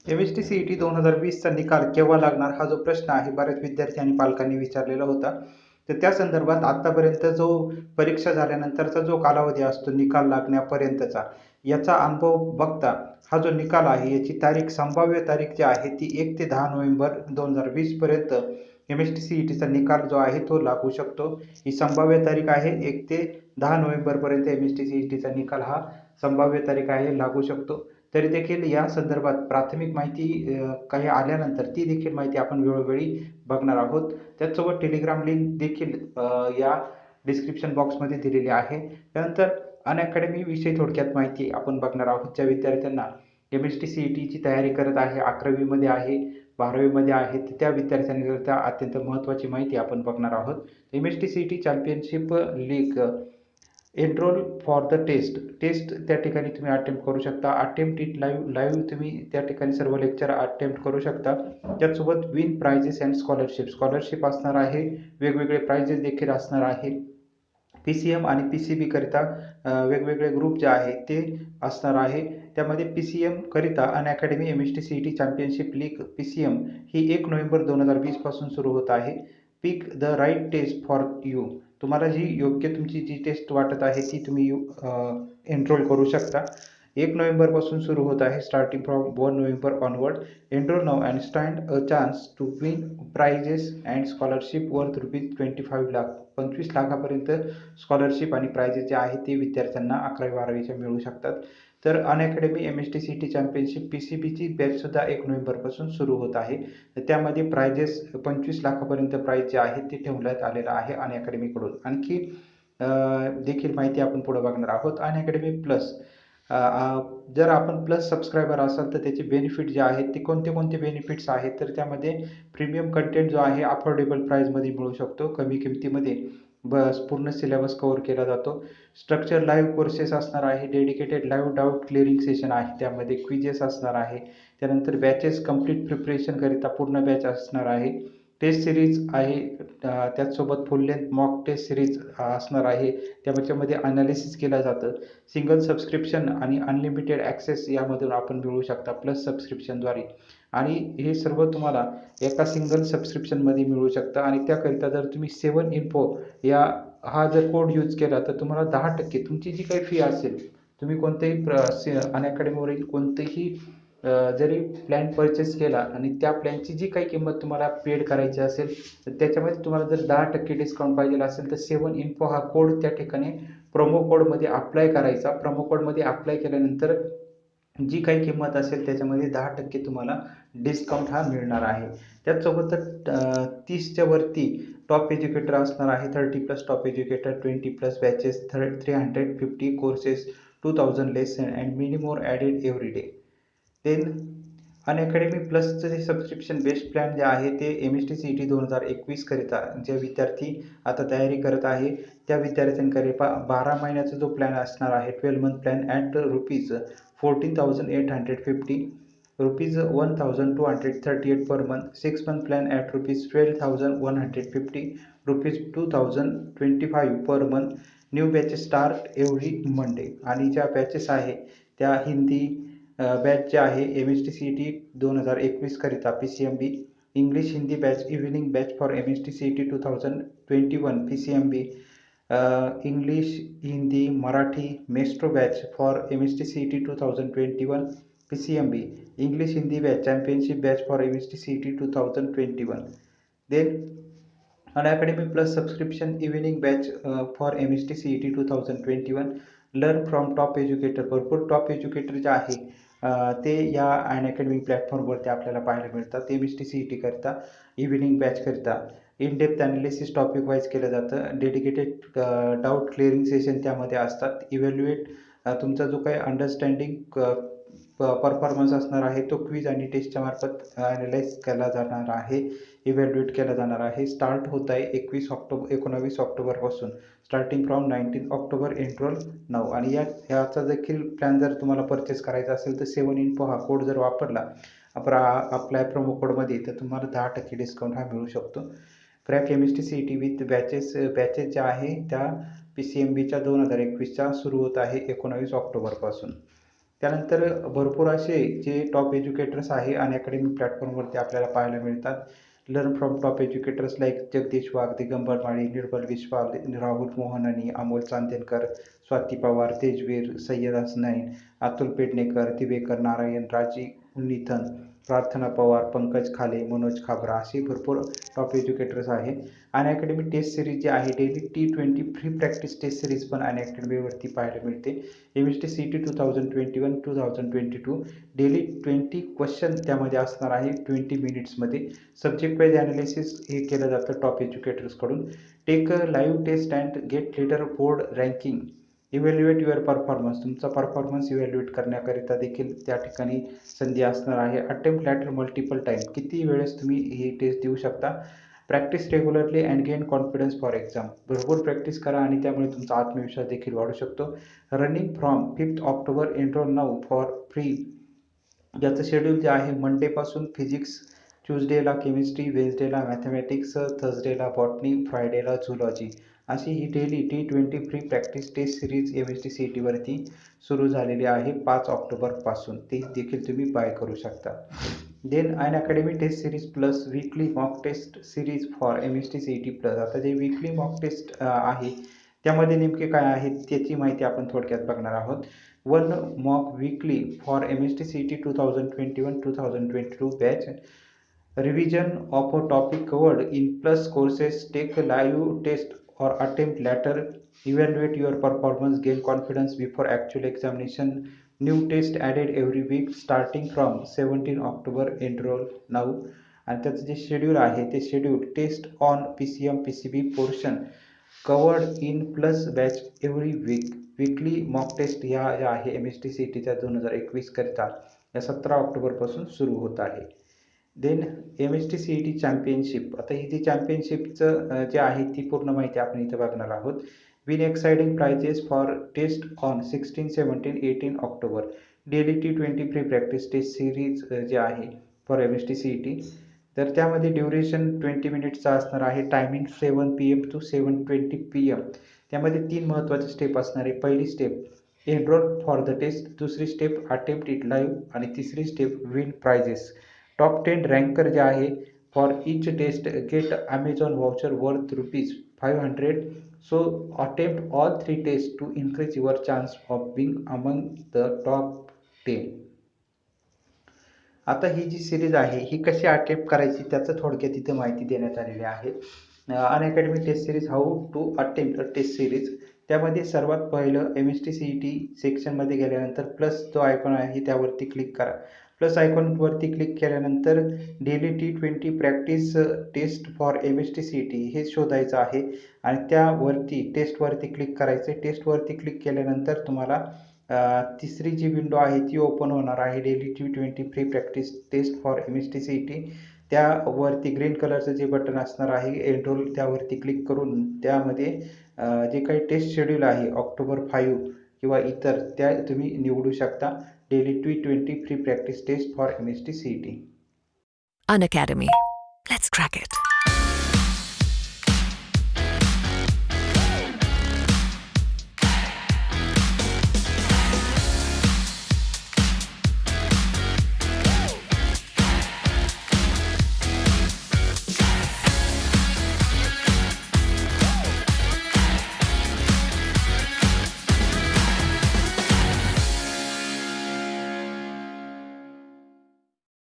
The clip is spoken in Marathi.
MST-CET 2020चा निकाल केव्हा लागणार हा जो प्रश्न आहे बऱ्याच विद्यार्थी आणि पालकांनी विचारलेला होता. तर त्या संदर्भात आतापर्यंत जो परीक्षा झाल्यानंतरचा जो कालावधी असतो निकाल लागण्यापर्यंतचा, याचा अनुभव बघता हा जो निकाल आहे याची तारीख, संभाव्य तारीख जी आहे ती 1 ते 10 नोव्हेंबर 2020 पर्यंत MST-CETचा निकाल जो आहे तो लागू शकतो. ही संभाव्य तारीख आहे. 1 ते 10 नोव्हेंबर पर्यंत MST-CETचा निकाल हा संभाव्य तारीख आहे, लागू शकतो. तरी देखील या संदर्भात प्राथमिक माहिती काही आल्यानंतर ती देखील माहिती आपण वेळोवेळी बघणार आहोत. त्याचसोबत टेलिग्राम लिंक देखील या डिस्क्रिप्शन बॉक्समध्ये दिलेली आहे. त्यानंतर अनअकॅडमी विषयी थोडक्यात माहिती आपण बघणार आहोत. ज्या विद्यार्थ्यांना MST-CETची तयारी करत आहे, 11वीमध्ये आहे, 12वीमध्ये आहे, त्या विद्यार्थ्यांकरिता अत्यंत महत्त्वाची माहिती आपण बघणार आहोत. MST-CET championship league enroll for the test त्या ठिकाणी तुम्ही अटेम्प्ट करू शकता. अटेम्प्ट इट लाईव्ह तुम्ही त्या ठिकाणी सर्व लेक्चर अटेम्प्ट करू शकता. त्याचसोबत विन प्राइजेस अँड स्कॉलरशिप असणार आहे. वेगवेगळे प्राइजेस देखील असणार आहे. PCM आणि PCB करिता वेगवेगळे ग्रुप जे आहे ते असणार आहे. त्यामध्ये PCM करिता Unacademy MST-CET championship league PCM ही 1 नोव्हेंबर 2020 पासून सुरू होत आहे. Pick the right test for you. तुम्हाला जी योग्य तुमची जी टेस्ट वाटत आहे ती तुम्ही एनरोल करू शकता. 1 नोव्हेंबरपासून सुरू होत आहे. Starting from 1 November onward. Enroll now and stand a chance to win prizes and scholarship worth ₹25 lakh. 25 लाखापर्यंत स्कॉलरशिप आणि प्राइजेस जे आहे ते विद्यार्थ्यांना 11वी-12वीच्या मिळू शकतात. तर अनअकॅडमी MST-CET चॅम्पियनशिप PCBची बॅचसुद्धा 1 नोव्हेंबरपासून सुरू होत आहे. तर त्यामध्ये प्राइजेस 25 लाखापर्यंत प्राइज जे आहे ते ठेवण्यात आलेलं आहे अनअकॅडमीकडून. आणखी देखील माहिती आपण पुढे बघणार आहोत. अनअकॅडमी प्लस, जर आपण प्लस सबस्क्रायबर असाल तर त्याचे बेनिफिट जे आहेत ते कोणते बेनिफिट्स आहेत, तर त्यामध्ये प्रीमियम कंटेंट जो आहे अफोर्डेबल प्राईजमध्ये मिळू शकतो. कमी किमतीमध्ये बस पूर्ण सिलेबस कव्हर केला जातो. स्ट्रक्चर लाईव्ह कोर्सेस असणार आहे. Dedicated live doubt clearing session आहे. त्यामध्ये क्विजेस असणार आहे. त्यानंतर बॅचेस कंप्लीट प्रिपरेशनकरिता पूर्ण बॅच असणार आहे. टेस्ट सिरीज आहे. त्याचसोबत full length mock test series असणार आहे. त्याच्यामध्ये अनालिसिस केलं जातं. सिंगल सबस्क्रिप्शन आणि अनलिमिटेड ॲक्सेस यामधून आपण मिळवू शकता प्लस सबस्क्रिप्शनद्वारे. आणि हे सर्व तुम्हाला एका सिंगल सबस्क्रिप्शनमध्ये मिळू शकतं. आणि त्याकरिता जर तुम्ही 7 इन्फो हा जर कोड यूज केला तर तुम्हाला 10% तुमची जी काही फी असेल, तुम्ही कोणत्याही अनअकॅडमीवरील कोणतेही जरी प्लॅन परचेस केला आणि त्या प्लॅनची जी काही किंमत तुम्हाला पेड करायची असेल तर त्याच्यामध्ये तुम्हाला जर 10% डिस्काउंट पाहिजे असेल तर 7 इन्फो हा कोड त्या ठिकाणी प्रोमो कोडमध्ये अप्लाय करायचा. प्रोमो कोडमध्ये अप्लाय केल्यानंतर जी काही किंमत असेल त्याच्यामध्ये 10% तुम्हाला डिस्काउंट हा मिळणार आहे. त्याचसोबत 30च्या वरती टॉप एज्युकेटर असणार आहे. 30+ top educator, 20+ batches, 350 courses, 2000 lesson and many more added every day. Then Unacademy प्लसचं जे सबस्क्रिप्शन बेस्ट प्लॅन जे आहे ते MST-CET 2021 करिता जे विद्यार्थी आता तयारी करत आहे त्या विद्यार्थ्यांकरिता 12 महिन्याचा जो प्लॅन असणार आहे, 12 month plan at ₹14,850, ₹1,238 per month. 6 month plan at ₹12,150, ₹2,025 per month. New batches start every Monday. आणि ज्या बॅचेस आहे त्या हिंदी बॅच जे आहे MST-CET 2021 करिता PCMB, English Hindi batch, evening batch for MST-CET 2021 PCMB, English Hindi Marathi maestro batch for MST-CET 2021 PCMB, English Hindi batch championship batch for MST-CET 2021. Then Unacademy plus subscription evening batch for MST-CET 2021. Learn from top educator. भरपूर टॉप एज्युकेटर जे आहे ते या अनअकॅडमी प्लॅटफॉर्मवरती आपल्याला पाहायला मिळतात. MST-CET करता इव्हिनिंग बॅच करता in depth analysis topic wise केलं जातं. डेडिकेटेड डाऊट क्लिअरिंग सेशन त्यामध्ये असतात. इव्हॅल्युएट तुमचा जो काही अंडरस्टँडिंग परफॉर्मन्स असणार आहे तो क्विज आणि टेस्टच्या मार्फत ॲनालाइज केला जाणार आहे, इव्हॅल्युएट केला जाणार आहे. स्टार्ट होत आहे 19 ऑक्टोबरपासून. Starting from 19 October. Enrol now. आणि याचा देखील प्लॅन जर तुम्हाला परचेस करायचा असेल तर 7 इन्फो हा कोड जर वापरला अप्लाय प्रोमो कोडमध्ये तर तुम्हाला 10% डिस्काउंट हा मिळू शकतो. क्रॅक MST-CET विथ बॅचेस ज्या आहे त्या PCMBच्या 2021च्या सुरू होत आहे 19 ऑक्टोबरपासून. त्यानंतर भरपूर असे जे टॉप एज्युकेटर्स आहे अनअकॅडमी प्लॅटफॉर्मवरती आपल्याला पाहायला मिळतात. Learn from top educators like Jagdish Wagh, Digambar Mali, Nirmal Vishwal, Rahul Mohanani, Amol चांदेलकर, Swati Pawar, Tejveer, Syed Hasnain, Atul Pednekar, Diwekar Narayan, राजी उन्नीथन, प्रार्थना पवार, पंकज खाले, मनोज खाबरा असे भरपूर टॉप एज्युकेटर्स आहे. अनअकॅडमी टेस्ट सिरीज जी आहे daily T20 free practice test series पण अनअकॅडमीवरती पाहायला मिळते. MST-CT 2021-2022 डेली 20 क्वेश्चन त्यामध्ये असणार आहे 20 मिनिट्समध्ये. सब्जेक्ट वाईज ॲनालिसिस हे केलं जातं टॉप एज्युकेटर्सकडून. Take a live test and get leaderboard ranking. Evaluate your performance. तुमचा परफॉर्मन्स इव्हॅल्युएट करण्याकरिता देखील त्या ठिकाणी संधी असणार आहे. Attempt later multiple time. किती वेळेस तुम्ही ही टेस्ट देऊ शकता. Practice regularly and gain confidence for exam. भरपूर प्रॅक्टिस करा आणि त्यामुळे तुमचा आत्मविश्वास देखील वाढू शकतो. Running from 5 October, enrol now for free. याचं शेड्यूल जे आहे मंडेपासून फिजिक्स, ट्यूजडेला केमिस्ट्री, वेन्सडेला मॅथमॅटिक्स, थर्सडेला बॉटनी, फ्रायडेला झुलॉजी अशी ही daily T20 free practice test series MST-CT वरती सुरू झालेली आहे 5 ऑक्टोबरपासून. ती देखील तुम्ही बाय करू शकता. Then Unacademy test series plus weekly mock test series for MST-CT plus. आता जे वीकली मॉक टेस्ट आहे त्यामध्ये नेमके काय आहे त्याची माहिती आपण थोडक्यात बघणार आहोत. 1 mock weekly for MST-CT 2021-2022 batch. Revision of a topic covered in plus courses. Take a live test or attempt later. Evaluate your performance. Gain confidence before actual examination. New test added every week starting from 17 October. Enroll now. आणि त्याचं जे शेड्यूल आहे ते schedule test on PCM PCB portion covered in plus batch every week. Weekly mock test ह्या ज्या आहे MST-CTच्या 2021 करिता या 17 ऑक्टोबरपासून सुरू होत आहे. Then MST-CT championship. आता ही जी चॅम्पियनशिपचं जे आहे ती पूर्ण माहिती आपण इथं बघणार आहोत. Win exciting prizes for test on 16, 17, 18 October. Daily T20 free practice test series जे आहे फॉर MST-CT. तर त्यामध्ये ड्युरेशन 20 मिनिट्सचा असणार आहे. Timing 7 PM to 7:20 PM. त्यामध्ये 3 महत्त्वाचे स्टेप असणार आहे. पहिली step enroll for the test, दुसरी स्टेप अटेम्प्ट इट लाईव्ह आणि तिसरी step win prizes. Top 10 ranker जे आहे for each test get Amazon voucher worth ₹500. So attempt all 3 test to increase your chance of being among the top 10. आता ही जी सिरीज आहे ही कशी अटेम्प्ट करायची त्याचं थोडक्यात इथं माहिती देण्यात आलेली आहे. Unacademy test series how to attempt a test series. त्यामध्ये सर्वात पहिलं MST-CT सेक्शनमध्ये गेल्यानंतर प्लस जो आयकॉन आहे त्यावरती क्लिक करा. प्लस आयकॉनवरती क्लिक केल्यानंतर daily T20 practice test for MST-CT हे शोधायचं आहे आणि त्यावरती टेस्टवरती क्लिक करायचं आहे. टेस्टवरती क्लिक केल्यानंतर तुम्हाला तिसरी जी विंडो आहे ती ओपन होणार आहे. Daily T20 free practice test for MST-CT. त्यावरती ग्रीन कलरचं जे बटन असणार आहे एनरोल त्यावरती क्लिक करून त्यामध्ये जे काही टेस्ट शेड्यूल आहे ऑक्टोबर 5 किंवा इतर त्या तुम्ही निवडू शकता. Daily T20 free practice test for MST-CT. Unacademy. Let's crack it.